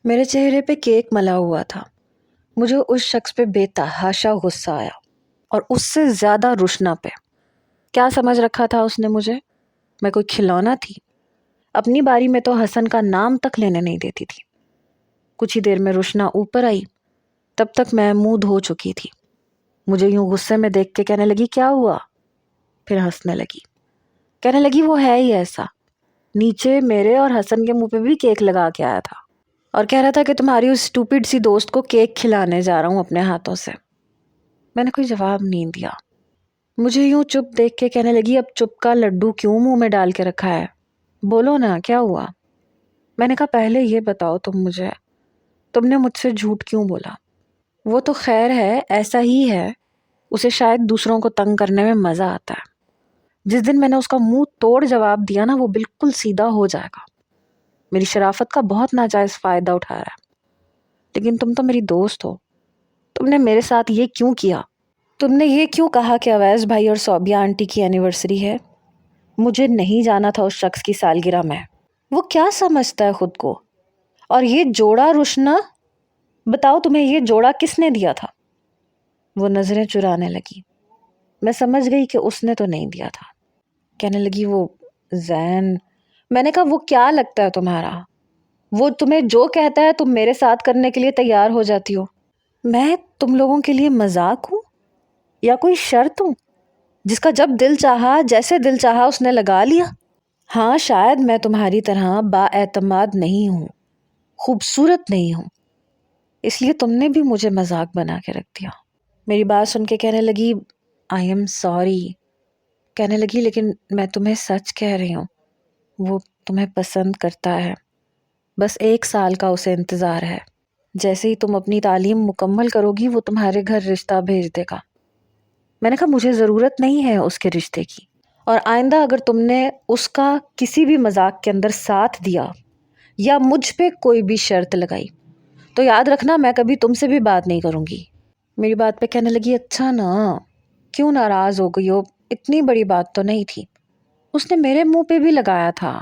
میرے چہرے پہ کیک ملا ہوا تھا۔ مجھے اس شخص پہ بے تحاشا غصہ آیا، اور اس سے زیادہ روشنا پہ۔ کیا سمجھ رکھا تھا اس نے مجھے؟ میں کوئی کھلونا تھی؟ اپنی باری میں تو حسن کا نام تک لینے نہیں دیتی تھی۔ کچھ ہی دیر میں روشنا اوپر آئی، تب تک میں منہ دھو چکی تھی۔ مجھے یوں غصے میں دیکھ کے کہنے لگی کیا ہوا؟ پھر ہنسنے لگی، کہنے لگی وہ ہے ہی ایسا، نیچے میرے اور حسن کے منہ پہ بھی کیک لگا کے آیا تھا، اور کہہ رہا تھا کہ تمہاری اس اسٹوپڈ سی دوست کو کیک کھلانے جا رہا ہوں اپنے ہاتھوں سے۔ میں نے کوئی جواب نہیں دیا۔ مجھے یوں چپ دیکھ کے کہنے لگی اب چپ کا لڈو کیوں منہ میں ڈال کے رکھا ہے؟ بولو نا کیا ہوا؟ میں نے کہا پہلے یہ بتاؤ تم نے مجھ سے جھوٹ کیوں بولا؟ وہ تو خیر ہے، ایسا ہی ہے، اسے شاید دوسروں کو تنگ کرنے میں مزہ آتا ہے۔ جس دن میں نے اس کا منہ توڑ جواب دیا نا، وہ بالکل سیدھا ہو جائے گا۔ میری شرافت کا بہت ناجائز فائدہ اٹھا رہا ہے۔ لیکن تم تو میری دوست ہو، تم نے میرے ساتھ یہ کیوں کیا؟ تم نے یہ کیوں کہا کہ اویس بھائی اور صوبیہ آنٹی کی اینیورسری ہے؟ مجھے نہیں جانا تھا اس شخص کی سالگرہ میں۔ وہ کیا سمجھتا ہے خود کو؟ اور یہ جوڑا روشنا، بتاؤ تمہیں یہ جوڑا کس نے دیا تھا؟ وہ نظریں چرانے لگی۔ میں سمجھ گئی کہ اس نے تو نہیں دیا تھا۔ کہنے لگی وہ زین۔ میں نے کہا وہ کیا لگتا ہے تمہارا؟ وہ تمہیں جو کہتا ہے تم میرے ساتھ کرنے کے لیے تیار ہو جاتی ہو۔ میں تم لوگوں کے لیے مذاق ہوں یا کوئی شرط ہوں جس کا جب دل چاہا جیسے دل چاہا اس نے لگا لیا؟ ہاں شاید میں تمہاری طرح با اعتماد نہیں ہوں، خوبصورت نہیں ہوں، اس لیے تم نے بھی مجھے مذاق بنا کے رکھ دیا۔ میری بات سن کے کہنے لگی آئی ایم سوری۔ کہنے لگی لیکن میں تمہیں سچ کہہ رہی ہوں، وہ تمہیں پسند کرتا ہے، بس 1 سال کا اسے انتظار ہے۔ جیسے ہی تم اپنی تعلیم مکمل کرو گی وہ تمہارے گھر رشتہ بھیج دے گا۔ میں نے کہا مجھے ضرورت نہیں ہے اس کے رشتے کی، اور آئندہ اگر تم نے اس کا کسی بھی مذاق کے اندر ساتھ دیا یا مجھ پہ کوئی بھی شرط لگائی تو یاد رکھنا میں کبھی تم سے بھی بات نہیں کروں گی۔ میری بات پہ کہنے لگی اچھا نا، کیوں ناراض ہو گئی ہو؟ اتنی بڑی بات تو نہیں تھی، اس نے میرے منہ پہ بھی لگایا تھا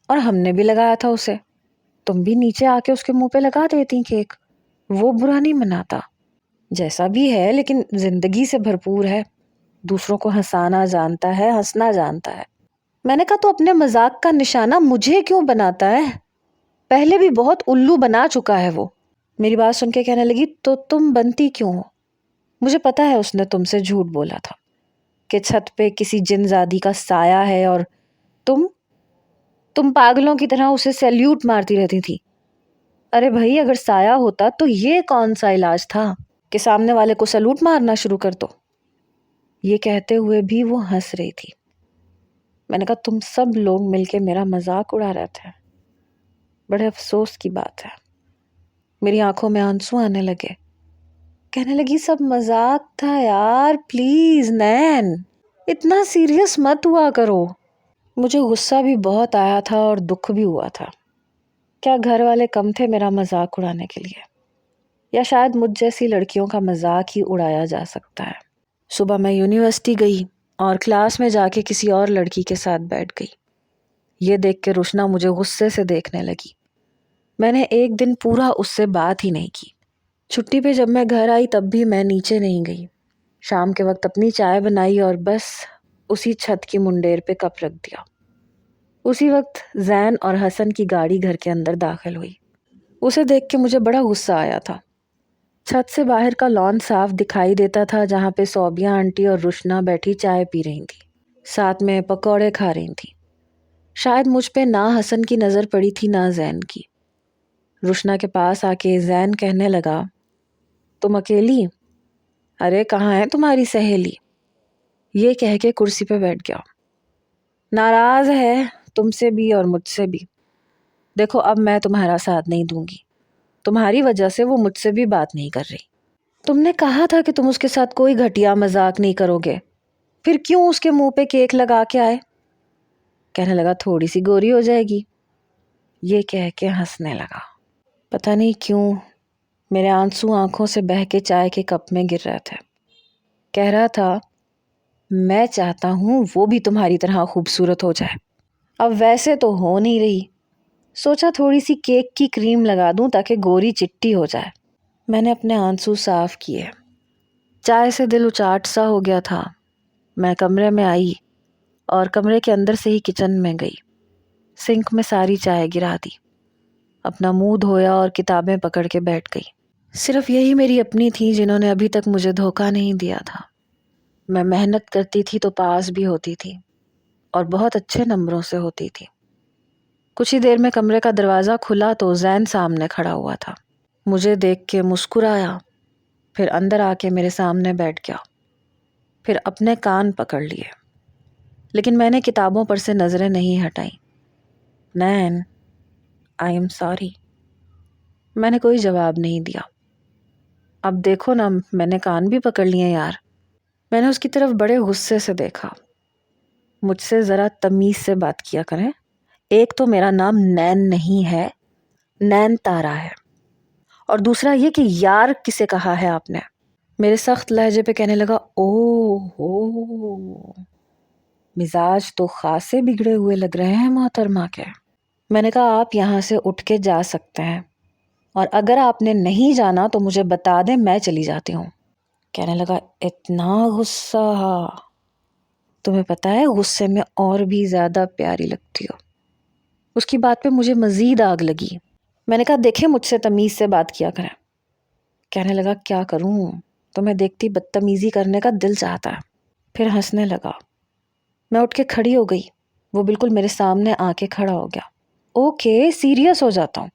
اور ہم نے بھی لگایا تھا اسے، تم بھی نیچے آ کے اس کے منہ پہ لگا دیتی کیک، وہ برا نہیں مناتا۔ جیسا بھی ہے لیکن زندگی سے بھرپور ہے، دوسروں کو ہنسانا جانتا ہے، ہنسنا جانتا ہے۔ میں نے کہا تو اپنے مذاق کا نشانہ مجھے کیوں بناتا ہے؟ پہلے بھی بہت الو بنا چکا ہے وہ۔ میری بات سن کے کہنے لگی تو تم بنتی کیوں ہو؟ مجھے پتا ہے اس نے تم سے جھوٹ بولا تھا کہ چھت پہ کسی جن زادی کا سایہ ہے، اور تم پاگلوں کی طرح اسے سیلیوٹ مارتی رہتی تھی۔ ارے بھائی اگر سایہ ہوتا تو یہ کون سا علاج تھا کہ سامنے والے کو سلوٹ مارنا شروع کر دو؟ یہ کہتے ہوئے بھی وہ ہنس رہی تھی۔ میں نے کہا تم سب لوگ مل کے میرا مذاق اڑا رہے تھے، بڑے افسوس کی بات ہے۔ میری آنکھوں میں آنسو آنے لگے۔ کہنے لگی سب مذاق تھا یار، پلیز نین اتنا سیریس مت ہوا کرو۔ مجھے غصہ بھی بہت آیا تھا اور دکھ بھی ہوا تھا۔ کیا گھر والے کم تھے میرا مذاق اڑانے کے لیے؟ یا شاید مجھ جیسی لڑکیوں کا مذاق ہی اڑایا جا سکتا ہے؟ صبح میں یونیورسٹی گئی اور کلاس میں جا کے کسی اور لڑکی کے ساتھ بیٹھ گئی۔ یہ دیکھ کے روشنا مجھے غصے سے دیکھنے لگی۔ میں نے ایک دن پورا اس سے بات ہی نہیں کی۔ چھٹی پہ جب میں گھر آئی تب بھی میں نیچے نہیں گئی۔ شام کے وقت اپنی چائے بنائی اور بس اسی چھت کی منڈیر پہ کپ رکھ دیا۔ اسی وقت زین اور حسن کی گاڑی گھر کے اندر داخل ہوئی۔ اسے دیکھ کے مجھے بڑا غصہ آیا تھا۔ چھت سے باہر کا لان صاف دکھائی دیتا تھا جہاں پہ صوبیہ آنٹی اور روشنا بیٹھی چائے پی رہی تھی، ساتھ میں پکوڑے کھا رہی تھی۔ شاید مجھ پہ نہ حسن کی نظر پڑی تھی نہ زین کی۔ روشنا کے پاس آ کے زین کہنے لگا تم اکیلی؟ ارے کہاں ہے تمہاری سہیلی؟ یہ کہہ کے کرسی پہ بیٹھ گیا۔ ناراض ہے تم سے بھی اور مجھ سے بھی۔ دیکھو اب میں تمہارا ساتھ نہیں دوں گی، تمہاری وجہ سے وہ مجھ سے بھی بات نہیں کر رہی۔ تم نے کہا تھا کہ تم اس کے ساتھ کوئی گھٹیا مذاق نہیں کرو گے، پھر کیوں اس کے منہ پہ کیک لگا کے آئے؟ کہنے لگا تھوڑی سی گوری ہو جائے گی۔ یہ کہہ کے ہنسنے لگا۔ پتہ نہیں کیوں میرے آنسو آنکھوں سے بہہ کے چائے کے کپ میں گر رہے تھے۔ کہہ رہا تھا میں چاہتا ہوں وہ بھی تمہاری طرح خوبصورت ہو جائے، اب ویسے تو ہو نہیں رہی، سوچا تھوڑی سی کیک کی کریم لگا دوں تاکہ گوری چٹی ہو جائے۔ میں نے اپنے آنسو صاف کیے، چائے سے دل اچاٹ سا ہو گیا تھا۔ میں کمرے میں آئی اور کمرے کے اندر سے ہی کچن میں گئی، سنک میں ساری چائے گرا دی، اپنا منہ دھویا اور کتابیں پکڑ کے بیٹھ گئی۔ صرف یہی میری اپنی تھی جنہوں نے ابھی تک مجھے دھوکہ نہیں دیا تھا۔ میں محنت کرتی تھی تو پاس بھی ہوتی تھی اور بہت اچھے نمبروں سے ہوتی تھی۔ کچھ ہی دیر میں کمرے کا دروازہ کھلا تو زین سامنے کھڑا ہوا تھا۔ مجھے دیکھ کے مسکرایا، پھر اندر آ کے میرے سامنے بیٹھ گیا، پھر اپنے کان پکڑ لیے، لیکن میں نے کتابوں پر سے نظریں نہیں ہٹائیں۔ نین، آئی ایم سوری۔ میں نے کوئی جواب نہیں دیا۔ اب دیکھو نا، میں نے کان بھی پکڑ لیے یار۔ میں نے اس کی طرف بڑے غصے سے دیکھا۔ مجھ سے ذرا تمیز سے بات کیا کریں، ایک تو میرا نام نین نہیں ہے، نین تارا ہے، اور دوسرا یہ کہ یار کسے کہا ہے آپ نے؟ میرے سخت لہجے پہ کہنے لگا، اوہ ہو، مزاج تو خاصے بگڑے ہوئے لگ رہے ہیں محترمہ کے۔ میں نے کہا آپ یہاں سے اٹھ کے جا سکتے ہیں، اور اگر آپ نے نہیں جانا تو مجھے بتا دیں، میں چلی جاتی ہوں۔ کہنے لگا، اتنا غصہ؟ تمہیں پتہ ہے غصے میں اور بھی زیادہ پیاری لگتی ہو۔ اس کی بات پہ مجھے مزید آگ لگی۔ میں نے کہا دیکھیں مجھ سے تمیز سے بات کیا کریں۔ کہنے لگا کیا کروں، تمہیں دیکھتی بدتمیزی کرنے کا دل چاہتا ہے۔ پھر ہنسنے لگا۔ میں اٹھ کے کھڑی ہو گئی، وہ بالکل میرے سامنے آ کے کھڑا ہو گیا۔ اوکے، سیریس ہو جاتا ہوں۔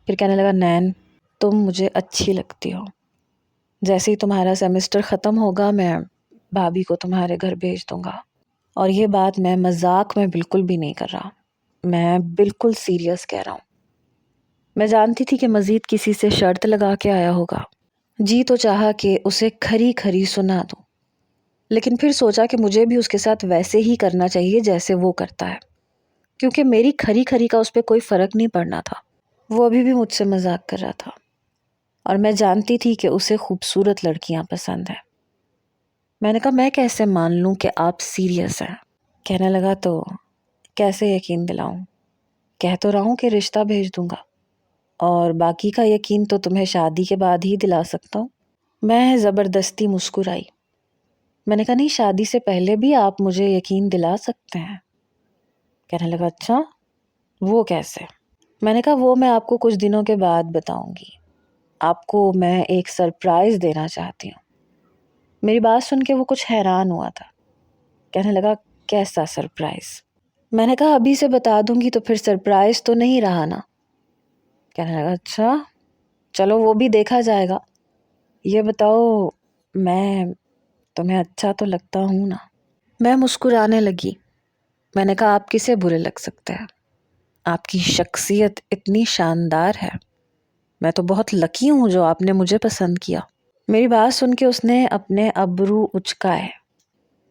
پھر کہنے لگا، نین تم مجھے اچھی لگتی ہو، جیسے ہی تمہارا سیمسٹر ختم ہوگا میں بھابھی کو تمہارے گھر بھیج دوں گا، اور یہ بات میں مذاق میں بالکل بھی نہیں کر رہا، میں بالکل سیریس کہہ رہا ہوں۔ میں جانتی تھی کہ مزید کسی سے شرط لگا کے آیا ہوگا۔ جی تو چاہا کہ اسے کھری کھری سنا دوں، لیکن پھر سوچا کہ مجھے بھی اس کے ساتھ ویسے ہی کرنا چاہیے جیسے وہ کرتا ہے، کیونکہ میری کھری کھری کا اس پہ کوئی فرق نہیں پڑنا تھا۔ وہ ابھی بھی مجھ سے مذاق کر رہا تھا، اور میں جانتی تھی کہ اسے خوبصورت لڑکیاں پسند ہیں۔ میں نے کہا میں کیسے مان لوں کہ آپ سیریس ہیں؟ کہنے لگا تو کیسے یقین دلاؤں؟ کہہ تو رہا ہوں کہ رشتہ بھیج دوں گا، اور باقی کا یقین تو تمہیں شادی کے بعد ہی دلا سکتا ہوں۔ میں زبردستی مسکرائی۔ میں نے کہا نہیں، شادی سے پہلے بھی آپ مجھے یقین دلا سکتے ہیں۔ کہنے لگا اچھا، وہ کیسے؟ میں نے کہا وہ میں آپ کو کچھ دنوں کے بعد بتاؤں گی، آپ کو میں ایک سرپرائز دینا چاہتی ہوں۔ میری بات سن کے وہ کچھ حیران ہوا تھا۔ کہنے لگا کیسا سرپرائز؟ میں نے کہا ابھی سے بتا دوں گی تو پھر سرپرائز تو نہیں رہا نا۔ کہنے لگا اچھا چلو وہ بھی دیکھا جائے گا، یہ بتاؤ میں تمہیں اچھا تو لگتا ہوں نا؟ میں مسکرانے لگی۔ میں نے کہا آپ کسے برے لگ سکتے ہیں؟ آپ کی شخصیت اتنی شاندار ہے، میں تو بہت لکی ہوں جو آپ نے مجھے پسند کیا۔ میری بات سن کے اس نے اپنے ابرو اچکائے،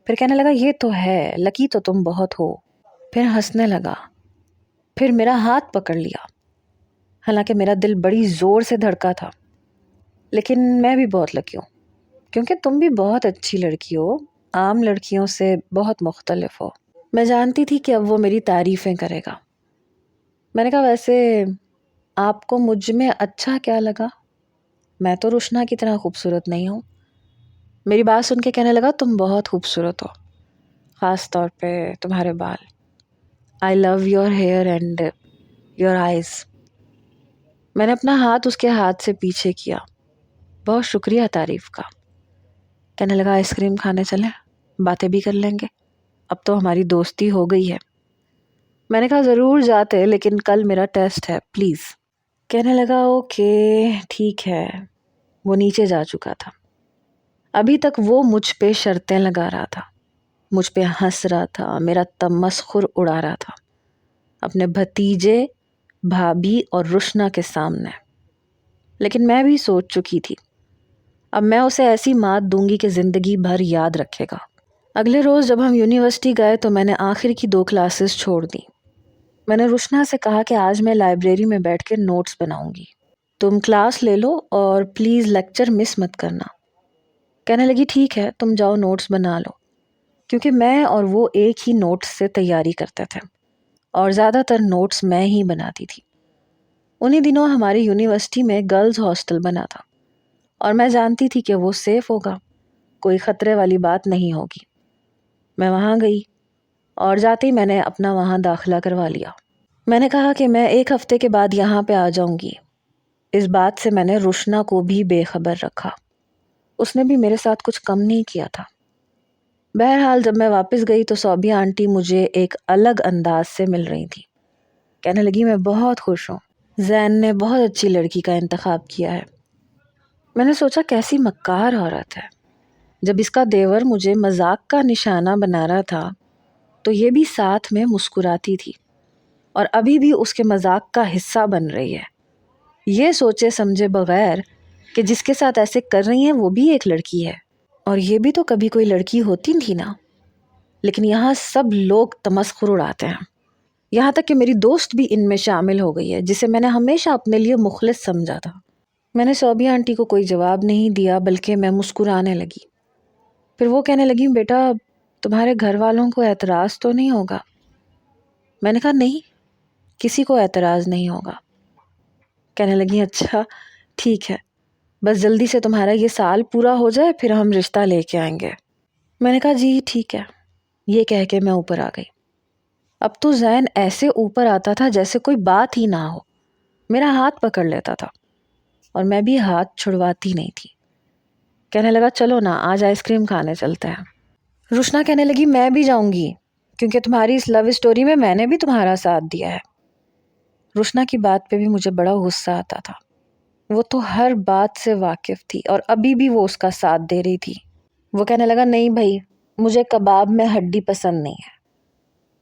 پھر کہنے لگا یہ تو ہے، لکی تو تم بہت ہو۔ پھر ہنسنے لگا، پھر میرا ہاتھ پکڑ لیا، حالانکہ میرا دل بڑی زور سے دھڑکا تھا، لیکن میں بھی بہت لکی ہوں، کیونکہ تم بھی بہت اچھی لڑکی ہو، عام لڑکیوں سے بہت مختلف ہو۔ میں جانتی تھی کہ اب وہ میری تعریفیں کرے گا۔ میں نے کہا ویسے آپ کو مجھ میں اچھا کیا لگا؟ میں تو روشنا کی طرح خوبصورت نہیں ہوں۔ میری بات سن کے کہنے لگا تم بہت خوبصورت ہو، خاص طور پہ تمہارے بال۔ I love your hair and your eyes. میں نے اپنا ہاتھ اس کے ہاتھ سے پیچھے کیا۔ بہت شکریہ تعریف کا۔ کہنے لگا آئس کریم کھانے چلیں، باتیں بھی کر لیں گے، اب تو ہماری دوستی ہو گئی ہے۔ میں نے کہا ضرور جاتے، لیکن کل میرا ٹیسٹ ہے پلیز۔ کہنے لگا اوکے ٹھیک ہے۔ وہ نیچے جا چکا تھا۔ ابھی تک وہ مجھ پہ شرطیں لگا رہا تھا، مجھ پہ ہنس رہا تھا، میرا تمسخر اڑا رہا تھا اپنے بھتیجے، بھابھی اور روشنا کے سامنے، لیکن میں بھی سوچ چکی تھی اب میں اسے ایسی مات دوں گی کہ زندگی بھر یاد رکھے گا۔ اگلے روز جب ہم یونیورسٹی گئے تو میں نے آخر کی 2 کلاسز چھوڑ دیں۔ میں نے روشنا سے کہا کہ آج میں لائبریری میں بیٹھ کے نوٹس بناؤں گی، تم کلاس لے لو اور پلیز لیکچر مس مت کرنا۔ کہنے لگی ٹھیک ہے، تم جاؤ نوٹس بنا لو، کیونکہ میں اور وہ ایک ہی نوٹس سے تیاری کرتے تھے۔ اور زیادہ تر نوٹس میں ہی بناتی تھی۔ انہی دنوں ہماری یونیورسٹی میں گرلز ہاسٹل بنا تھا اور میں جانتی تھی کہ وہ سیف ہوگا، کوئی خطرے والی بات نہیں ہوگی۔ میں وہاں گئی اور جاتے ہی میں نے اپنا وہاں داخلہ کروا لیا۔ میں نے کہا کہ میں 1 ہفتے کے بعد یہاں پہ آ جاؤں گی۔ اس بات سے میں نے روشنا کو بھی بے خبر رکھا، اس نے بھی میرے ساتھ کچھ کم نہیں کیا تھا۔ بہرحال جب میں واپس گئی تو صوبیہ آنٹی مجھے ایک الگ انداز سے مل رہی تھی۔ کہنے لگی میں بہت خوش ہوں، زین نے بہت اچھی لڑکی کا انتخاب کیا ہے۔ میں نے سوچا کیسی مکار عورت ہے، جب اس کا دیور مجھے مذاق کا نشانہ بنا رہا تھا تو یہ بھی ساتھ میں مسکراتی تھی اور ابھی بھی اس کے مذاق کا حصہ بن رہی ہے، یہ سوچے سمجھے بغیر کہ جس کے ساتھ ایسے کر رہی ہیں وہ بھی ایک لڑکی ہے اور یہ بھی تو کبھی کوئی لڑکی ہوتی تھی نا۔ لیکن یہاں سب لوگ تمسخر اڑاتے ہیں، یہاں تک کہ میری دوست بھی ان میں شامل ہو گئی ہے جسے میں نے ہمیشہ اپنے لیے مخلص سمجھا تھا۔ میں نے صوبیہ آنٹی کو کوئی جواب نہیں دیا بلکہ میں مسکرانے لگی۔ پھر وہ کہنے لگی بیٹا تمہارے گھر والوں کو اعتراض تو نہیں ہوگا؟ میں نے کہا نہیں، کسی کو اعتراض نہیں ہوگا۔ کہنے لگی اچھا ٹھیک ہے، بس جلدی سے تمہارا یہ سال پورا ہو جائے پھر ہم رشتہ لے کے آئیں گے۔ میں نے کہا جی ٹھیک ہے، یہ کہہ کے میں اوپر آ گئی۔ اب تو زین ایسے اوپر آتا تھا جیسے کوئی بات ہی نہ ہو، میرا ہاتھ پکڑ لیتا تھا اور میں بھی ہاتھ چھڑواتی نہیں تھی۔ کہنے لگا چلو نا آج آئس کریم کھانے چلتے ہیں۔ روشنا کہنے لگی میں بھی جاؤں گی کیونکہ تمہاری اس لو اسٹوری میں نے بھی تمہارا ساتھ دیا ہے۔ روشنا کی بات پہ بھی مجھے بڑا غصہ آتا تھا، وہ تو ہر بات سے واقف تھی اور ابھی بھی وہ اس کا ساتھ دے رہی تھی۔ وہ کہنے لگا نہیں بھائی، مجھے کباب میں ہڈی پسند نہیں ہے۔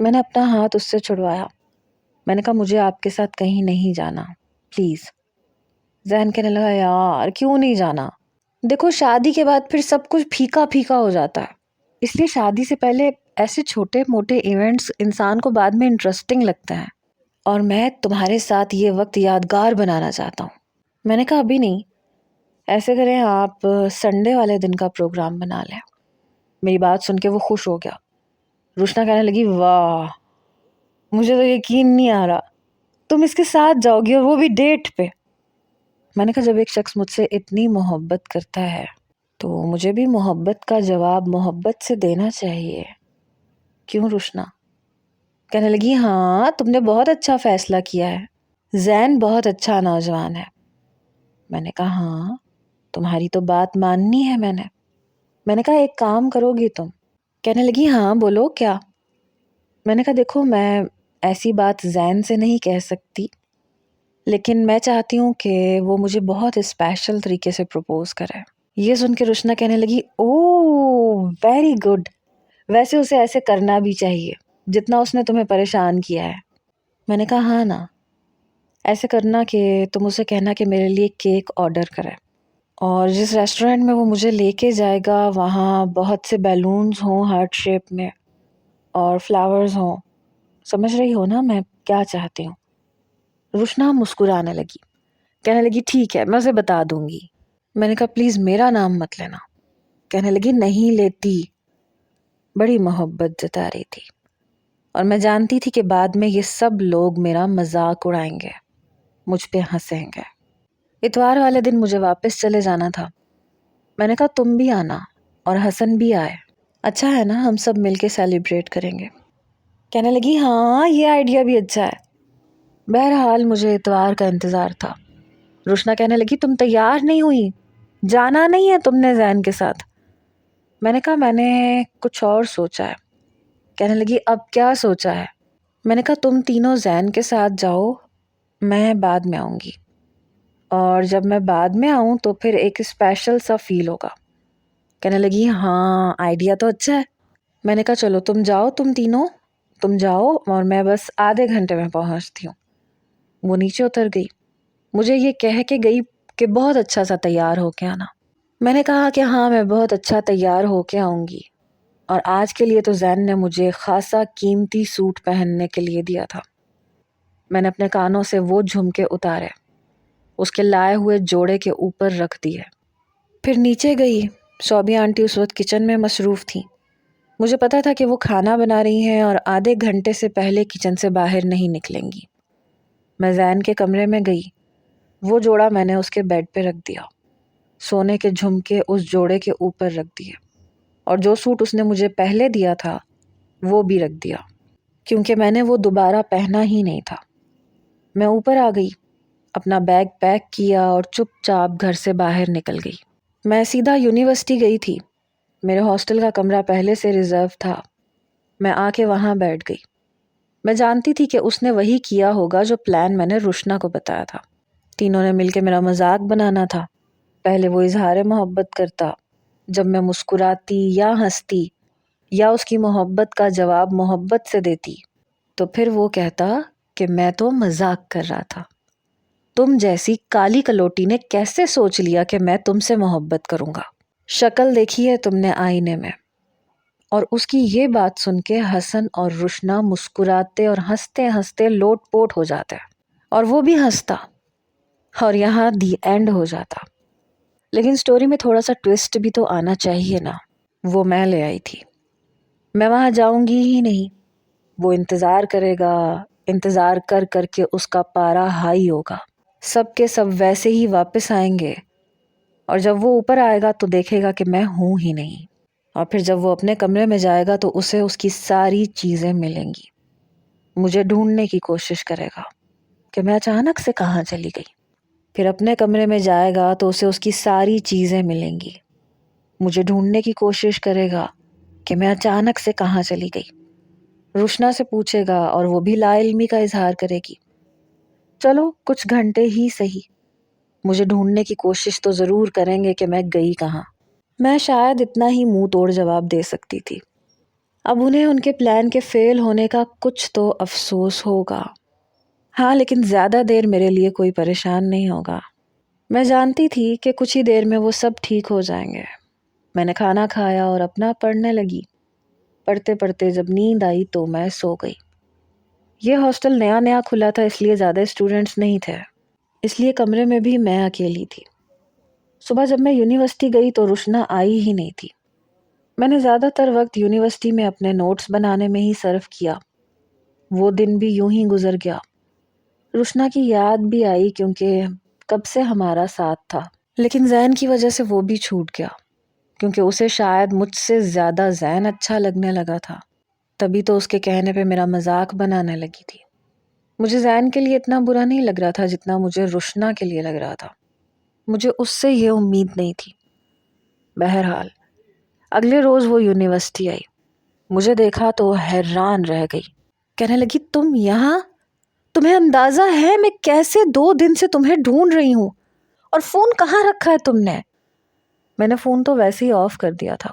میں نے اپنا ہاتھ اس سے چھڑوایا۔ میں نے کہا مجھے آپ کے ساتھ کہیں نہیں جانا پلیز۔ ذہن کہنے لگا یار کیوں نہیں جانا؟ دیکھو شادی کے بعد پھر سب کچھ پھیکا پھیکا ہو جاتا ہے، اس لیے شادی سے پہلے ایسے چھوٹے موٹے ایونٹس انسان کو بعد میں انٹرسٹنگ لگتے ہیں، اور میں تمہارے ساتھ یہ وقت یادگار بنانا چاہتا ہوں۔ میں نے کہا ابھی نہیں، ایسے کریں آپ سنڈے والے دن کا پروگرام بنا لیں۔ میری بات سن کے وہ خوش ہو گیا۔ روشنا کہنے لگی واہ، مجھے تو یقین نہیں آ رہا تم اس کے ساتھ جاؤ گی اور وہ بھی ڈیٹ پہ۔ میں نے کہا جب ایک شخص مجھ سے اتنی محبت کرتا ہے تو مجھے بھی محبت کا جواب محبت سے دینا چاہیے، کیوں روشنا؟ کہنے لگی ہاں تم نے بہت اچھا فیصلہ کیا ہے، زین بہت اچھا نوجوان ہے۔ میں نے کہا ہاں تمہاری تو بات ماننی ہے۔ میں نے کہا ایک کام کرو گی تم؟ کہنے لگی ہاں بولو کیا؟ میں نے کہا دیکھو میں ایسی بات زین سے نہیں کہہ سکتی، لیکن میں چاہتی ہوں کہ وہ مجھے بہت اسپیشل طریقے سے پروپوز کرے۔ یہ سن کے روشنا کہنے لگی اوہ ویری گڈ، ویسے اسے ایسے کرنا بھی چاہیے جتنا اس نے تمہیں پریشان کیا ہے۔ میں نے کہا ہاں نا، ایسے کرنا کہ تم اسے کہنا کہ میرے لیے کیک آرڈر کرے، اور جس ریسٹورینٹ میں وہ مجھے لے کے جائے گا وہاں بہت سے بیلونز ہوں ہارٹ شیپ میں اور فلاورز ہوں۔ سمجھ رہی ہو نا میں کیا چاہتی ہوں؟ روشنا مسکرانے لگی، کہنے لگی ٹھیک ہے میں اسے بتا دوں گی۔ میں نے کہا پلیز میرا نام مت لینا۔ کہنے لگی نہیں لیتی، بڑی محبت جتا رہی تھی، اور میں جانتی تھی کہ بعد میں یہ سب لوگ میرا مذاق اڑائیں گے، مجھ پہ ہنسیں گے۔ اتوار والے دن مجھے واپس چلے جانا تھا۔ میں نے کہا تم بھی آنا اور حسن بھی آئے، اچھا ہے نا ہم سب مل کے سیلیبریٹ کریں گے۔ کہنے لگی ہاں یہ آئیڈیا بھی اچھا ہے۔ بہرحال مجھے اتوار کا انتظار تھا۔ روشنا کہنے لگی تم تیار نہیں ہوئی، جانا نہیں ہے تم نے زین کے ساتھ؟ میں نے کہا میں نے کچھ اور سوچا ہے۔ کہنے لگی اب کیا سوچا ہے؟ میں نے کہا تم تینوں زین کے ساتھ جاؤ، میں بعد میں آؤں گی، اور جب میں بعد میں آؤں تو پھر ایک اسپیشل سا فیل ہوگا۔ کہنے لگی ہاں آئیڈیا تو اچھا ہے۔ میں نے کہا چلو تم جاؤ، تم تینوں تم جاؤ اور میں بس آدھے گھنٹے میں پہنچتی ہوں۔ وہ نیچے اتر گئی، مجھے یہ کہہ کے گئی کہ بہت اچھا سا تیار ہو کے آنا۔ میں نے کہا کہ ہاں میں بہت اچھا تیار ہو کے آؤں گی، اور آج کے لیے تو زین نے مجھے خاصا قیمتی سوٹ پہننے کے لیے دیا تھا۔ میں نے اپنے کانوں سے وہ جھمکے اتارے، اس کے لائے ہوئے جوڑے کے اوپر رکھ دیے، پھر نیچے گئی۔ صوبیہ آنٹی اس وقت کچن میں مصروف تھیں۔ مجھے پتا تھا کہ وہ کھانا بنا رہی ہیں اور آدھے گھنٹے سے پہلے کچن سے باہر نہیں نکلیں گی۔ میں زین کے کمرے میں گئی، وہ جوڑا میں نے اس کے بیڈ پہ رکھ دیا، سونے کے جھمکے اس جوڑے کے اوپر رکھ دیے، اور جو سوٹ اس نے مجھے پہلے دیا تھا وہ بھی رکھ دیا، کیونکہ میں نے وہ دوبارہ پہنا ہی نہیں تھا۔ میں اوپر آ گئی، اپنا بیگ پیک کیا اور چپ چاپ گھر سے باہر نکل گئی۔ میں سیدھا یونیورسٹی گئی تھی، میرے ہاسٹل کا کمرہ پہلے سے ریزرو تھا۔ میں آ کے وہاں بیٹھ گئی۔ میں جانتی تھی کہ اس نے وہی کیا ہوگا جو پلان میں نے روشنا کو بتایا تھا۔ تینوں نے مل کے میرا مذاق بنانا تھا۔ پہلے وہ اظہار محبت کرتا، جب میں مسکراتی یا ہنستی یا اس کی محبت کا جواب محبت سے دیتی تو پھر وہ کہتا کہ میں تو مذاق کر رہا تھا۔ تم جیسی کالی کلوٹی نے کیسے سوچ لیا کہ میں تم سے محبت کروں گا؟ شکل دیکھی ہے تم نے آئینے میں؟ اور اس کی یہ بات سن کے حسن اور روشنا مسکراتے اور ہنستے ہنستے لوٹ پوٹ ہو جاتے، اور وہ بھی ہنستا، اور یہاں دی اینڈ ہو جاتا۔ لیکن سٹوری میں تھوڑا سا ٹویسٹ بھی تو آنا چاہیے نا، وہ میں لے آئی تھی۔ میں وہاں جاؤں گی ہی نہیں، وہ انتظار کرے گا، انتظار کر کر کے اس کا پارا ہائی ہوگا، سب کے سب ویسے ہی واپس آئیں گے، اور جب وہ اوپر آئے گا تو دیکھے گا کہ میں ہوں ہی نہیں، اور پھر جب وہ اپنے کمرے میں جائے گا تو اسے اس کی ساری چیزیں ملیں گی۔ مجھے ڈھونڈنے کی کوشش کرے گا کہ میں اچانک سے کہاں چلی گئی۔ پھر اپنے کمرے میں جائے گا تو اسے اس کی ساری چیزیں ملیں گی۔ مجھے ڈھونڈنے کی کوشش کرے گا کہ میں اچانک سے کہاں چلی گئی۔ روشنا سے پوچھے گا اور وہ بھی لا علمی کا اظہار کرے گی۔ چلو کچھ گھنٹے ہی صحیح، مجھے ڈھونڈنے کی کوشش تو ضرور کریں گے کہ میں گئی کہاں۔ میں شاید اتنا ہی منہ توڑ جواب دے سکتی تھی۔ اب انہیں ان کے پلان کے فیل ہونے کا کچھ تو افسوس ہوگا، ہاں، لیکن زیادہ دیر میرے لیے کوئی پریشان نہیں ہوگا۔ میں جانتی تھی کہ کچھ ہی دیر میں وہ سب ٹھیک ہو جائیں گے۔ میں نے کھانا کھایا اور اپنا پڑھنے لگی۔ پڑھتے پڑھتے جب نیند آئی تو میں سو گئی۔ یہ ہاسٹل نیا نیا کھلا تھا، اس لیے زیادہ اسٹوڈنٹس نہیں تھے، اس لیے کمرے میں بھی میں اکیلی تھی۔ صبح جب میں یونیورسٹی گئی تو روشنا آئی ہی نہیں تھی۔ میں نے زیادہ تر وقت یونیورسٹی میں اپنے نوٹس بنانے میں ہی صرف کیا۔ وہ دن بھی یوں ہی گزر گیا۔ روشنا کی یاد بھی آئی کیونکہ کب سے ہمارا ساتھ تھا، لیکن زین کی وجہ سے وہ بھی چھوٹ گیا، کیونکہ اسے شاید مجھ سے زیادہ زین اچھا لگنے لگا تھا، تبھی تو اس کے کہنے پہ میرا مذاق بنانے لگی تھی۔ مجھے زین کے لیے اتنا برا نہیں لگ رہا تھا جتنا مجھے روشنا کے لیے لگ رہا تھا۔ مجھے اس سے یہ امید نہیں تھی۔ بہرحال اگلے روز وہ یونیورسٹی آئی، مجھے دیکھا تو حیران رہ گئی۔ کہنے لگی، تم یہاں؟ تمہیں اندازہ ہے میں کیسے 2 دن سے تمہیں ڈھونڈ رہی ہوں، اور فون کہاں رکھا ہے تم نے؟ میں نے فون تو ویسے ہی آف کر دیا تھا۔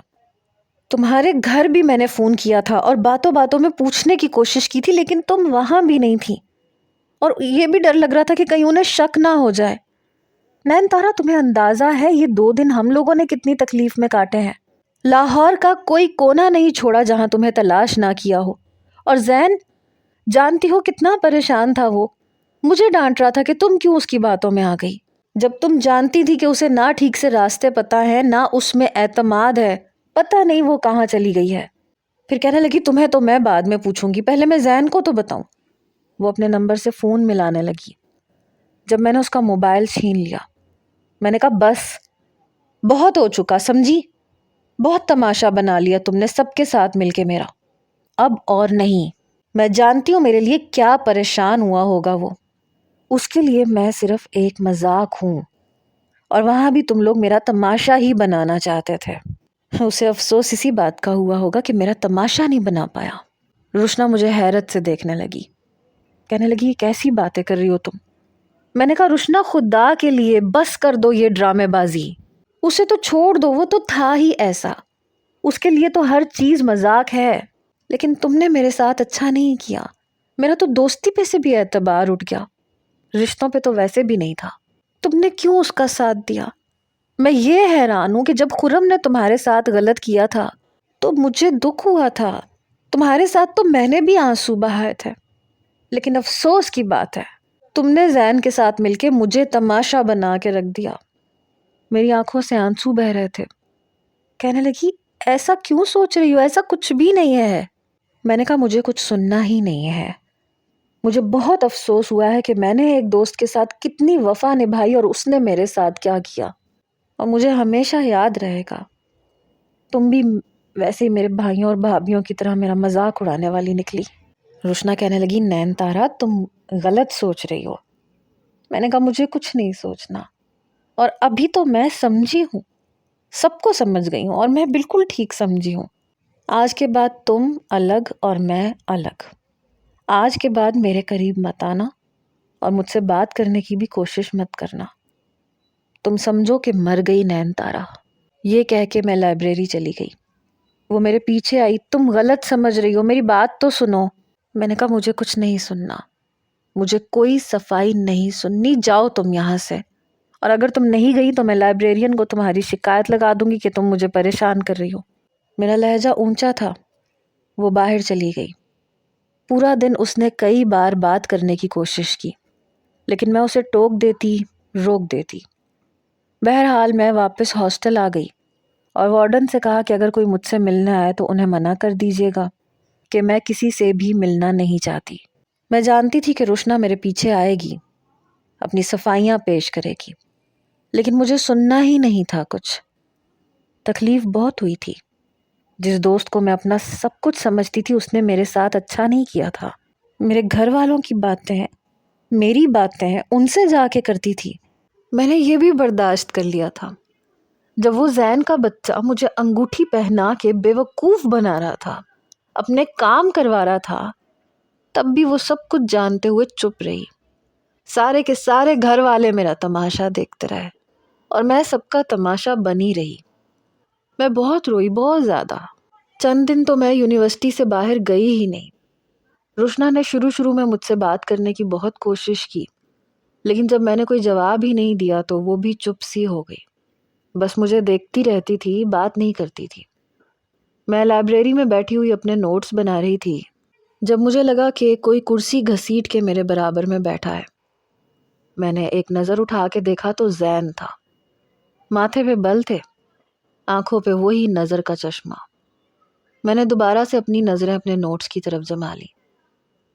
تمہارے گھر بھی میں نے فون کیا تھا اور باتوں باتوں میں پوچھنے کی کوشش کی تھی، لیکن تم وہاں بھی نہیں تھی، اور یہ بھی ڈر لگ رہا تھا کہ کہیں انہیں شک نہ ہو جائے۔ نین تارا، تمہیں اندازہ ہے یہ 2 دن ہم لوگوں نے کتنی تکلیف میں کاٹے ہیں؟ لاہور کا کوئی کونا نہیں چھوڑا جہاں تمہیں تلاش نہ کیا ہو، اور زین جانتی ہو کتنا پریشان تھا، وہ مجھے ڈانٹ رہا تھا کہ تم کیوں اس کی باتوں میں آ گئی، جب تم جانتی تھی کہ اسے نہ ٹھیک سے راستے پتہ ہے نہ اس میں اعتماد ہے، پتہ نہیں وہ کہاں چلی گئی ہے۔ پھر کہنے لگی، تمہیں تو میں بعد میں پوچھوں گی، پہلے میں زین کو تو بتاؤں۔ وہ اپنے نمبر سے فون ملانے لگی۔ جب میں نے اس کا موبائل چھین لیا، میں نے کہا، بس بہت ہو چکا، سمجھی؟ بہت تماشا بنا لیا تم نے سب کے ساتھ مل کے میرا، اب اور نہیں۔ میں جانتی ہوں میرے لیے کیا پریشان ہوا ہوگا وہ، اس کے لیے میں صرف ایک مذاق ہوں، اور وہاں بھی تم لوگ میرا تماشا ہی بنانا چاہتے تھے۔ اسے افسوس اسی بات کا ہوا ہوگا کہ میرا تماشا نہیں بنا پایا۔ روشنا مجھے حیرت سے دیکھنے لگی، کہنے لگی، یہ کیسی باتیں کر رہی ہو تم؟ میں نے کہا، روشنا خدا کے لیے بس کر دو یہ ڈرامے بازی، اسے تو چھوڑ دو، وہ تو تھا ہی ایسا، اس کے لیے تو ہر چیز مذاق ہے، لیکن تم نے میرے ساتھ اچھا نہیں کیا، میرا تو دوستی پہ سے بھی اعتبار اٹھ گیا، رشتوں پہ تو ویسے بھی نہیں تھا، تم نے کیوں اس کا ساتھ دیا؟ میں یہ حیران ہوں کہ جب خرم نے تمہارے ساتھ غلط کیا تھا تو مجھے دکھ ہوا تھا، تمہارے ساتھ تو میں نے بھی آنسو بہائے تھے، لیکن افسوس کی بات ہے تم نے زین کے ساتھ مل کے مجھے تماشا بنا کے رکھ دیا۔ میری آنکھوں سے آنسو بہ رہے تھے۔ کہنے لگی، ایسا کیوں سوچ رہی ہو؟ ایسا کچھ بھی نہیں ہے. میں نے کہا مجھے کچھ سننا ہی نہیں ہے. مجھے بہت افسوس ہوا ہے کہ میں نے ایک دوست کے ساتھ کتنی وفا نبھائی اور اس نے میرے ساتھ کیا کیا، اور مجھے ہمیشہ یاد رہے گا. تم بھی ویسے ہی میرے بھائیوں اور بھابھیوں کی طرح میرا مذاق اڑانے والی نکلی. روشنا کہنے لگی نین تارا تم غلط سوچ رہی ہو. میں نے کہا مجھے کچھ نہیں سوچنا، اور ابھی تو میں سمجھی ہوں، سب کو سمجھ گئی ہوں، اور میں بالکل ٹھیک سمجھی ہوں. آج کے بعد تم الگ اور میں الگ. آج کے بعد میرے قریب مت آنا اور مجھ سے بات کرنے کی بھی کوشش مت کرنا. تم سمجھو کہ مر گئی نین تارا. یہ کہہ کے میں لائبریری چلی گئی. وہ میرے پیچھے آئی. تم غلط سمجھ رہی ہو، میری بات تو سنو. میں نے کہا مجھے کچھ نہیں سننا، مجھے کوئی صفائی نہیں سننی. جاؤ تم یہاں سے، اور اگر تم نہیں گئی تو میں لائبریرین کو تمہاری شکایت لگا دوں گی کہ تم مجھے پریشان کر رہی ہو. میرا لہجہ اونچا تھا. وہ باہر چلی گئی. پورا دن اس نے کئی بار بات کرنے کی کوشش کی، لیکن میں اسے ٹوک دیتی، روک دیتی. بہرحال میں واپس ہاسٹل آ گئی اور وارڈن سے کہا کہ اگر کوئی مجھ سے ملنے آئے تو انہیں منع کر دیجیے گا کہ میں کسی سے بھی ملنا نہیں چاہتی. میں جانتی تھی کہ روشنا میرے پیچھے آئے گی، اپنی صفائیاں پیش کرے گی، لیکن مجھے سننا ہی نہیں تھا کچھ. تکلیف بہت ہوئی تھی. جس دوست کو میں اپنا سب کچھ سمجھتی تھی اس نے میرے ساتھ اچھا نہیں کیا تھا. میرے گھر والوں کی باتیں، میری باتیں ان سے جا کے کرتی تھی. میں نے یہ بھی برداشت کر لیا تھا. جب وہ زین کا بچہ مجھے انگوٹھی پہنا کے بے وقوف بنا رہا تھا، اپنے کام کروا رہا تھا، تب بھی وہ سب کچھ جانتے ہوئے چپ رہی. سارے کے سارے گھر والے میرا تماشا دیکھتے رہے اور میں سب کا تماشا بنی رہی. میں بہت روئی، بہت زیادہ. چند دن تو میں یونیورسٹی سے باہر گئی ہی نہیں. روشنا نے شروع میں مجھ سے بات کرنے کی بہت کوشش کی، لیکن جب میں نے کوئی جواب ہی نہیں دیا تو وہ بھی چپ سی ہو گئی. بس مجھے دیکھتی رہتی تھی، بات نہیں کرتی تھی. میں لائبریری میں بیٹھی ہوئی اپنے نوٹس بنا رہی تھی جب مجھے لگا کہ کوئی کرسی گھسیٹ کے میرے برابر میں بیٹھا ہے. میں نے ایک نظر اٹھا کے دیکھا تو زین تھا. ماتھے پہ بل تھے، آنکھوں پہ وہی نظر کا چشمہ. میں نے دوبارہ سے اپنی نظریں اپنے نوٹس کی طرف جما لی.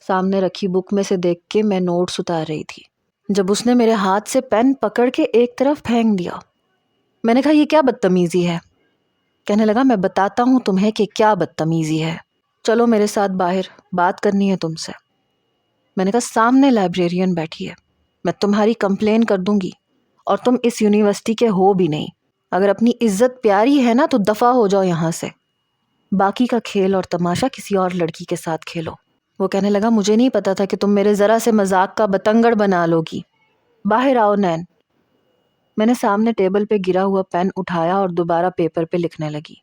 سامنے رکھی بک میں سے دیکھ کے میں نوٹس اتار رہی تھی جب اس نے میرے ہاتھ سے پین پکڑ کے ایک طرف پھینک دیا. میں نے کہا یہ کیا بدتمیزی ہے؟ کہنے لگا میں بتاتا ہوں تمہیں کہ کیا بدتمیزی ہے. چلو میرے ساتھ باہر، بات کرنی ہے تم سے. میں نے کہا سامنے لائبریرین بیٹھی ہے، میں تمہاری کمپلین کر دوں گی، اور تم اس یونیورسٹی کے ہو بھی نہیں. اگر اپنی عزت پیاری ہے نا تو دفع ہو جاؤ یہاں سے. باقی کا کھیل اور تماشا کسی اور لڑکی کے ساتھ کھیلو. وہ کہنے لگا مجھے نہیں پتا تھا کہ تم میرے ذرا سے مذاق کا بتنگڑ بنا لو گی. باہر آؤ نین. میں نے سامنے ٹیبل پہ گرا ہوا پین اٹھایا اور دوبارہ پیپر پہ لکھنے لگی.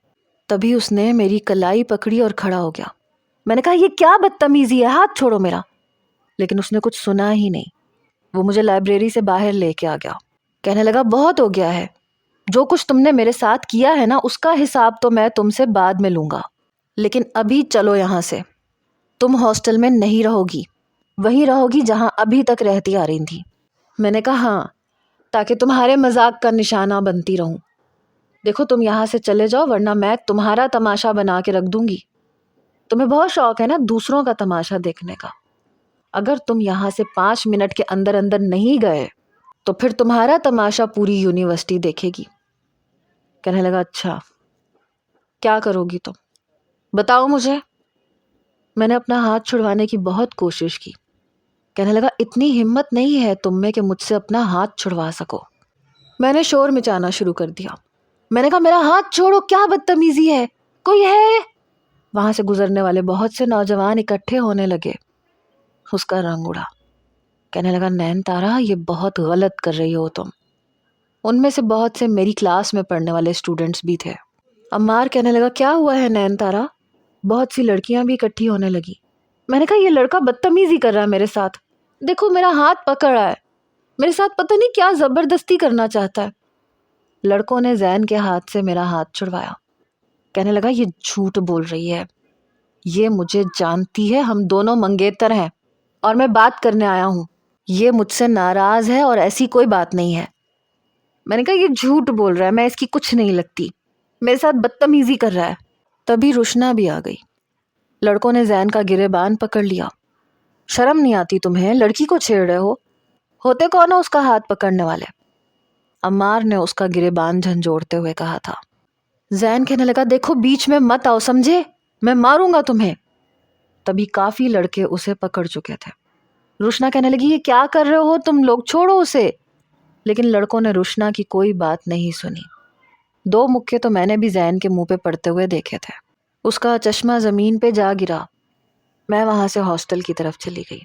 تبھی اس نے میری کلائی پکڑی اور کھڑا ہو گیا. میں نے کہا یہ کیا بدتمیزی ہے، ہاتھ چھوڑو میرا. لیکن اس نے کچھ سنا ہی نہیں. وہ مجھے لائبریری سے باہر لے کے آ گیا. کہنے لگا بہت ہو گیا ہے، جو کچھ تم نے میرے ساتھ کیا ہے نا اس کا حساب تو میں تم سے بعد میں لوں گا، لیکن ابھی چلو یہاں سے. تم ہاسٹل میں نہیں رہو گی، وہیں رہو گی جہاں ابھی تک رہتی آ رہی تھی. میں نے کہا ہاں، تاکہ تمہارے مذاق کا نشانہ بنتی رہوں. دیکھو تم یہاں سے چلے جاؤ ورنہ میں تمہارا تماشا بنا کے رکھ دوں گی. تمہیں بہت شوق ہے نا دوسروں کا تماشا دیکھنے کا. اگر تم یہاں سے 5 منٹ کے اندر اندر نہیں گئے تو پھر تمہارا تماشا پوری یونیورسٹی دیکھے گی. کہنے لگا اچھا کیا کرو گی تم، بتاؤ مجھے. میں نے اپنا ہاتھ چھڑوانے کی بہت کوشش کی. کہنے لگا اتنی ہمت نہیں ہے تم میں کہ مجھ سے اپنا ہاتھ چھڑوا سکو. میں نے شور مچانا شروع کر دیا. میں نے کہا میرا ہاتھ چھوڑو، کیا بدتمیزی ہے، کوئی ہے؟ وہاں سے گزرنے والے بہت سے نوجوان اکٹھے ہونے لگے. اس کا رنگ اڑا. کہنے لگا نین تارا یہ بہت غلط کر رہی ہو تم. ان میں سے بہت سے میری کلاس میں پڑھنے والے اسٹوڈنٹس بھی تھے. عمار کہنے لگا کیا ہوا ہے نین تارا؟ بہت سی لڑکیاں بھی اکٹھی ہونے لگی. میں نے کہا یہ لڑکا بدتمیزی کر رہا ہے میرے ساتھ، دیکھو میرا ہاتھ پکڑا ہے، میرے ساتھ پتہ نہیں کیا زبردستی کرنا چاہتا ہے. لڑکوں نے زین کے ہاتھ سے میرا ہاتھ چھڑوایا. کہنے لگا یہ جھوٹ بول رہی ہے، یہ مجھے جانتی ہے، ہم دونوں منگیتر ہیں اور میں بات کرنے آیا ہوں. یہ مجھ سے ناراض ہے اور ایسی کوئی بات نہیں ہے. میں نے کہا یہ جھوٹ بول رہا ہے، میں اس کی کچھ نہیں لگتی. میرے ساتھ بدتمیزی کر رہا ہے۔ تبھی روشنا بھی آ گئی۔ لڑکوں نے زین کا گریبان پکڑ لیا۔ شرم نہیں آتی تمہیں؟ لڑکی کو چھیڑ رہے ہو؟ ہوتے کون ہو اس کا ہاتھ پکڑنے والے؟ عمار نے اس کا گریبان جھنجھوڑتے ہوئے کہا تھا۔ زین کہنے لگا دیکھو بیچ میں مت آؤ، سمجھے؟ میں ماروں گا تمہیں۔ تبھی کافی لڑکے اسے پکڑ چکے تھے۔ روشنا کہنے لگی یہ کیا کر رہے ہو تم لوگ، چھوڑو اسے۔ لیکن لڑکوں نے روشنا کی کوئی بات نہیں سنی۔ 2 مکے تو میں نے بھی زین کے منہ پہ پڑتے ہوئے دیکھے تھے۔ اس کا چشمہ زمین پہ جا گرا۔ میں وہاں سے ہاسٹل کی طرف چلی گئی۔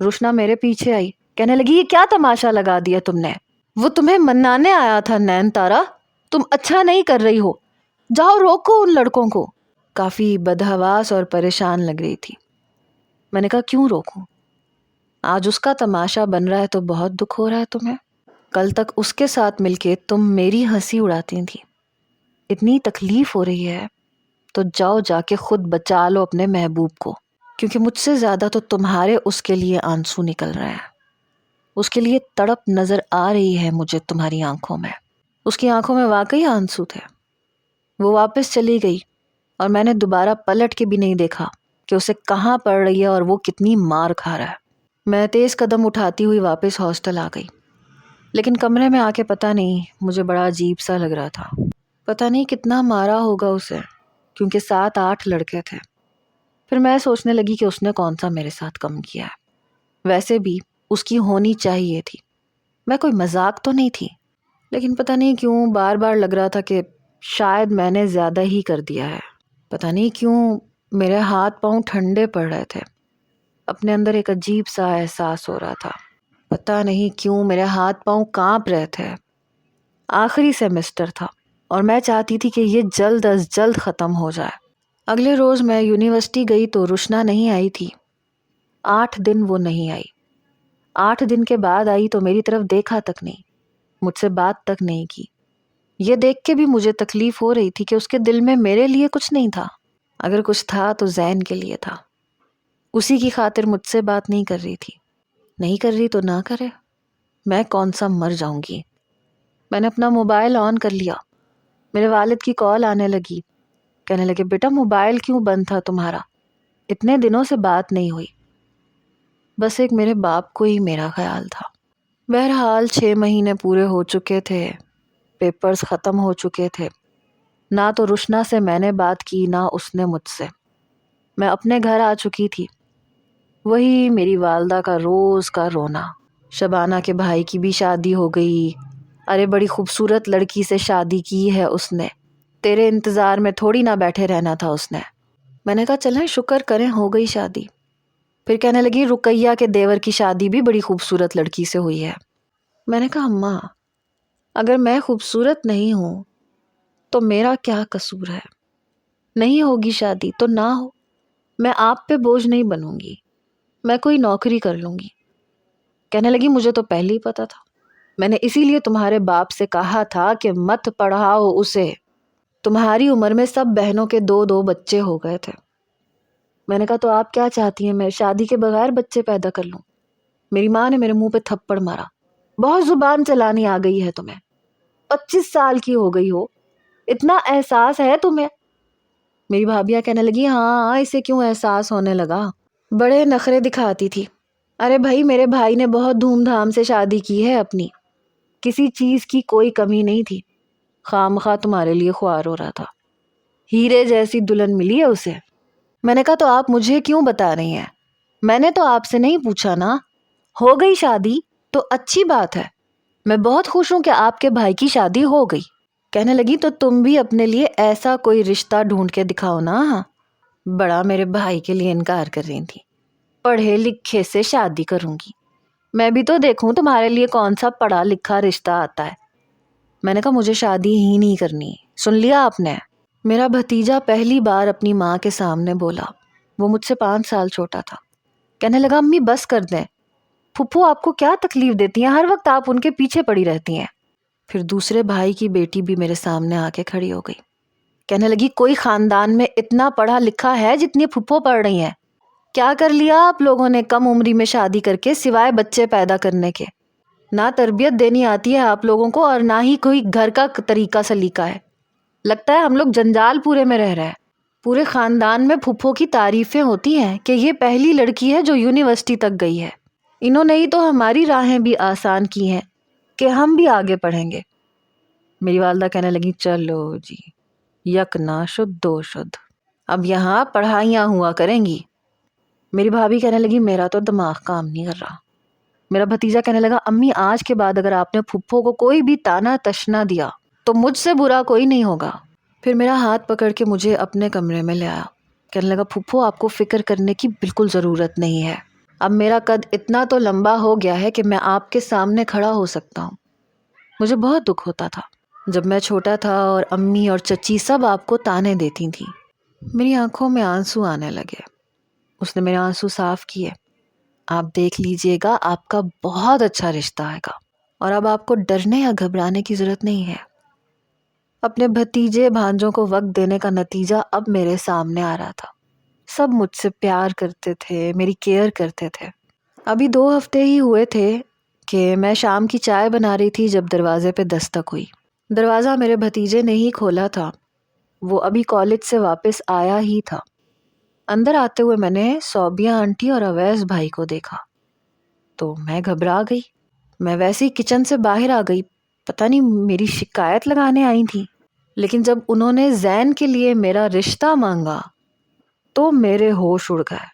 روشنا میرے پیچھے آئی، کہنے لگی یہ کیا تماشا لگا دیا تم نے؟ وہ تمہیں منانے آیا تھا نین تارا، تم اچھا نہیں کر رہی ہو، جاؤ روکو ان لڑکوں کو۔ کافی بدحواس اور پریشان لگ رہی تھی۔ میں نے کہا کیوں روکوں؟ آج اس کا تماشا بن رہا ہے تو بہت دکھ ہو رہا ہے تمہیں؟ کل تک اس کے ساتھ مل کے تم میری ہنسی اڑاتی تھی، اتنی تکلیف ہو رہی ہے تو جاؤ جا کے خود بچا لو اپنے محبوب کو، کیونکہ مجھ سے زیادہ تو تمہارے اس کے لیے آنسو نکل رہے ہیں۔ اس کے لیے تڑپ نظر آ رہی ہے مجھے تمہاری آنکھوں میں۔ اس کی آنکھوں میں واقعی آنسو تھے۔ وہ واپس چلی گئی اور میں نے دوبارہ پلٹ کے بھی نہیں دیکھا کہ اسے کہاں پڑ رہی ہے اور وہ کتنی مار کھا رہا ہے۔ میں تیز قدم اٹھاتی ہوئی واپس ہاسٹل آ گئی، لیکن کمرے میں آ کے پتہ نہیں مجھے بڑا عجیب سا لگ رہا تھا۔ پتہ نہیں کتنا مارا ہوگا اسے، کیونکہ 7-8 لڑکے تھے۔ پھر میں سوچنے لگی کہ اس نے کون سا میرے ساتھ کم کیا ہے، ویسے بھی اس کی ہونی چاہیے تھی، میں کوئی مذاق تو نہیں تھی۔ لیکن پتہ نہیں کیوں بار بار لگ رہا تھا کہ شاید میں نے زیادہ ہی کر دیا ہے۔ پتہ نہیں کیوں میرے ہاتھ پاؤں ٹھنڈے پڑ رہے تھے، اپنے اندر ایک عجیب سا احساس ہو رہا تھا۔ پتہ نہیں کیوں میرے ہاتھ پاؤں کانپ رہے تھے۔ آخری سیمسٹر تھا اور میں چاہتی تھی کہ یہ جلد از جلد ختم ہو جائے۔ اگلے روز میں یونیورسٹی گئی تو روشنا نہیں آئی تھی۔ 8 دن وہ نہیں آئی۔ 8 دن کے بعد آئی تو میری طرف دیکھا تک نہیں، مجھ سے بات تک نہیں کی۔ یہ دیکھ کے بھی مجھے تکلیف ہو رہی تھی کہ اس کے دل میں میرے لیے کچھ نہیں تھا۔ اگر کچھ تھا تو زین کے لیے تھا۔ اسی کی خاطر مجھ سے بات نہیں کر رہی تھی۔ نہیں کر رہی تو نہ کرے، میں کون سا مر جاؤں گی۔ میں نے اپنا موبائل آن کر لیا۔ میرے والد کی کال آنے لگی، کہنے لگے بیٹا موبائل کیوں بند تھا تمہارا، اتنے دنوں سے بات نہیں ہوئی۔ بس ایک میرے باپ کو ہی میرا خیال تھا۔ بہرحال 6 مہینے پورے ہو چکے تھے، پیپرز ختم ہو چکے تھے۔ نہ تو روشنا سے میں نے بات کی، نہ اس نے مجھ سے۔ میں اپنے گھر آ چکی تھی۔ وہی میری والدہ کا روز کا رونا۔ شبانہ کے بھائی کی بھی شادی ہو گئی، ارے بڑی خوبصورت لڑکی سے شادی کی ہے اس نے، تیرے انتظار میں تھوڑی نہ بیٹھے رہنا تھا اس نے۔ میں نے کہا چلیں شکر کریں ہو گئی شادی۔ پھر کہنے لگی رقیہ کے دیور کی شادی بھی بڑی خوبصورت لڑکی سے ہوئی ہے۔ میں نے کہا اماں اگر میں خوبصورت نہیں ہوں تو میرا کیا قصور ہے؟ نہیں ہوگی شادی تو نہ ہو، میں آپ پہ بوجھ نہیں بنوں گی، میں کوئی نوکری کر لوں گی۔ کہنے لگی مجھے تو پہلے ہی پتا تھا، میں نے اسی لیے تمہارے باپ سے کہا تھا کہ مت پڑھاؤ اسے، تمہاری عمر میں سب بہنوں کے 2 بچے ہو گئے تھے۔ میں نے کہا تو آپ کیا چاہتی ہیں میں شادی کے بغیر بچے پیدا کر لوں؟ میری ماں نے میرے منہ پہ تھپڑ مارا، بہت زبان چلانی آ گئی ہے تمہیں، 25 سال کی ہو گئی ہو، اتنا احساس ہے تمہیں؟ میری بھابیاں کہنے لگی ہاں اسے کیوں احساس ہونے لگا، بڑے نخرے دکھاتی تھی۔ ارے بھائی میرے بھائی نے بہت دھوم دھام سے شادی کی ہے اپنی، کسی چیز کی کوئی کمی نہیں تھی، خواہ مخواہ تمہارے لیے خوار ہو رہا تھا، ہیرے جیسی دلہن ملی ہے اسے۔ میں نے کہا تو آپ مجھے کیوں بتا رہی ہیں؟ میں نے تو آپ سے نہیں پوچھا نا، ہو گئی شادی تو اچھی بات ہے، میں بہت خوش ہوں کہ آپ کے بھائی کی شادی ہو گئی۔ کہنے لگی تو تم بھی اپنے لیے ایسا کوئی رشتہ ڈھونڈ کے دکھاؤ نا۔ بڑا میرے بھائی کے لیے انکار کر رہی تھی، پڑھے لکھے سے شادی کروں گی، میں بھی تو دیکھوں تمہارے لیے کون سا پڑھا لکھا رشتہ آتا ہے۔ میں نے کہا مجھے شادی ہی نہیں کرنی، سن لیا آپ نے؟ میرا بھتیجا پہلی بار اپنی ماں کے سامنے بولا، وہ مجھ سے 5 سال چھوٹا تھا۔ کہنے لگا امی بس کر دیں، پھپھو آپ کو کیا تکلیف دیتی ہیں، ہر وقت آپ ان کے پیچھے پڑی رہتی ہیں۔ پھر دوسرے بھائی کی بیٹی بھی میرے سامنے آ کے کھڑی ہو گئی، کہنے لگی کوئی خاندان میں اتنا پڑھا لکھا ہے جتنی پھپھو پڑھ رہی ہیں؟ کیا کر لیا آپ لوگوں نے کم عمری میں شادی کر کے سوائے بچے پیدا کرنے کے؟ نہ تربیت دینی آتی ہے آپ لوگوں کو اور نہ ہی کوئی گھر کا طریقہ سلیقہ ہے۔ لگتا ہے ہم لوگ جنجال پورے میں رہ رہے ہیں. پورے خاندان میں پھپھو کی تعریفیں ہوتی ہیں کہ یہ پہلی لڑکی ہے جو یونیورسٹی تک گئی ہے. انہوں نے ہی تو ہماری راہیں بھی آسان کی ہیں کہ ہم بھی آگے پڑھیں گے. میری والدہ کہنے لگی چلو جی، یک نہ شد دو شد، اب یہاں پڑھائیاں ہوا کریں گی. میری بھابھی کہنے لگی میرا تو دماغ کام نہیں کر رہا. میرا بھتیجا کہنے لگا امی آج کے بعد اگر آپ نے پھپھو کو کوئی بھی تانا تشنا دیا تو مجھ سے برا کوئی نہیں ہوگا. پھر میرا ہاتھ پکڑ کے مجھے اپنے کمرے میں لے آیا. کہنے لگا پھپھو آپ کو فکر کرنے کی بالکل ضرورت نہیں ہے. اب میرا قد اتنا تو لمبا ہو گیا ہے کہ میں آپ کے سامنے کھڑا ہو سکتا ہوں. مجھے بہت دکھ ہوتا تھا جب میں چھوٹا تھا اور امی اور چچی سب آپ کو تانے دیتی تھیں. میری آنکھوں میں آنسو آنے لگے. اس نے میرے آنسو صاف کیے. آپ دیکھ لیجئے گا آپ کا بہت اچھا رشتہ آئے گا اور اب آپ کو ڈرنے یا گھبرانے کی ضرورت نہیں ہے. اپنے بھتیجے بھانجوں کو وقت دینے کا نتیجہ اب میرے سامنے آ رہا تھا. سب مجھ سے پیار کرتے تھے، میری کیئر کرتے تھے. ابھی 2 ہفتے ہی ہوئے تھے کہ میں شام کی چائے بنا رہی تھی جب دروازے پہ دستک ہوئی. دروازہ میرے بھتیجے نے ہی کھولا تھا. وہ ابھی کالج سے واپس آیا ہی تھا. اندر آتے ہوئے میں نے صوبیہ آنٹی اور اویس بھائی کو دیکھا تو میں گھبرا گئی. میں ویسے ہی کچن سے باہر آ گئی. پتہ نہیں میری شکایت لگانے آئی تھی. لیکن جب انہوں نے زین کے لیے میرا رشتہ مانگا تو میرے ہوش اڑ گئے.